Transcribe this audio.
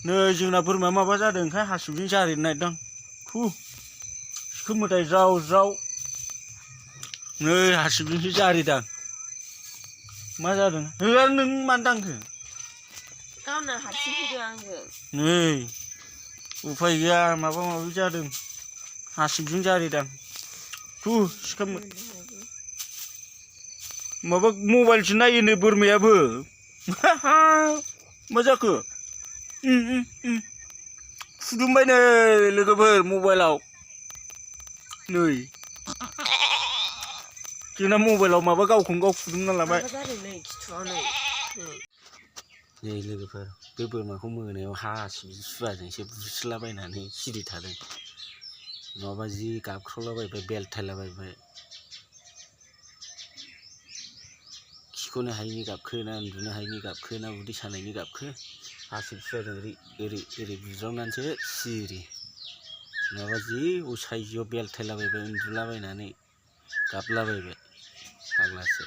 नै जोंना बोरमा माबा जादों ओंखाय हासिबजों जारिनो नागिरदों फु सिखोम मोदाय ज्राव ज्राव नै हासिबजोंसो जारिदां मा जादों होआ नों मानो दांखो गावनो हारसिं फैदों आंजों नै उफाय गैया माबा माबि जादों हासिबजों जारिदां फु सिखोम माबा मबाइलसो नायोनो बोरमायाबो मा जाखो फुदुंबायनो लोगोफोर मबाइलाव नै जोंना मबाइलाव माबा गावखौनो गाव फुदुंना लाबाय नै लोगोफोर बे बोरमाखौ मोनायाव हासिब सुवाजोंसो बुस्रिलाबायनानै सिरि थादों नङाबा जि गाबख्रावलाबायबाय बेलथायलाबायबाय खिख'नो हायिनि गाबखो ना उन्दुनो हायिनि गाबखो ना उदै सानायनि गाबखो हासिब सुवाजों ओरै बुज्रावनानैसो सिरि नङाबा जि उसायजियाव बेलथायलाबायबाय उन्दुलाबायनानै गाबलाबायबाय फाग्लासो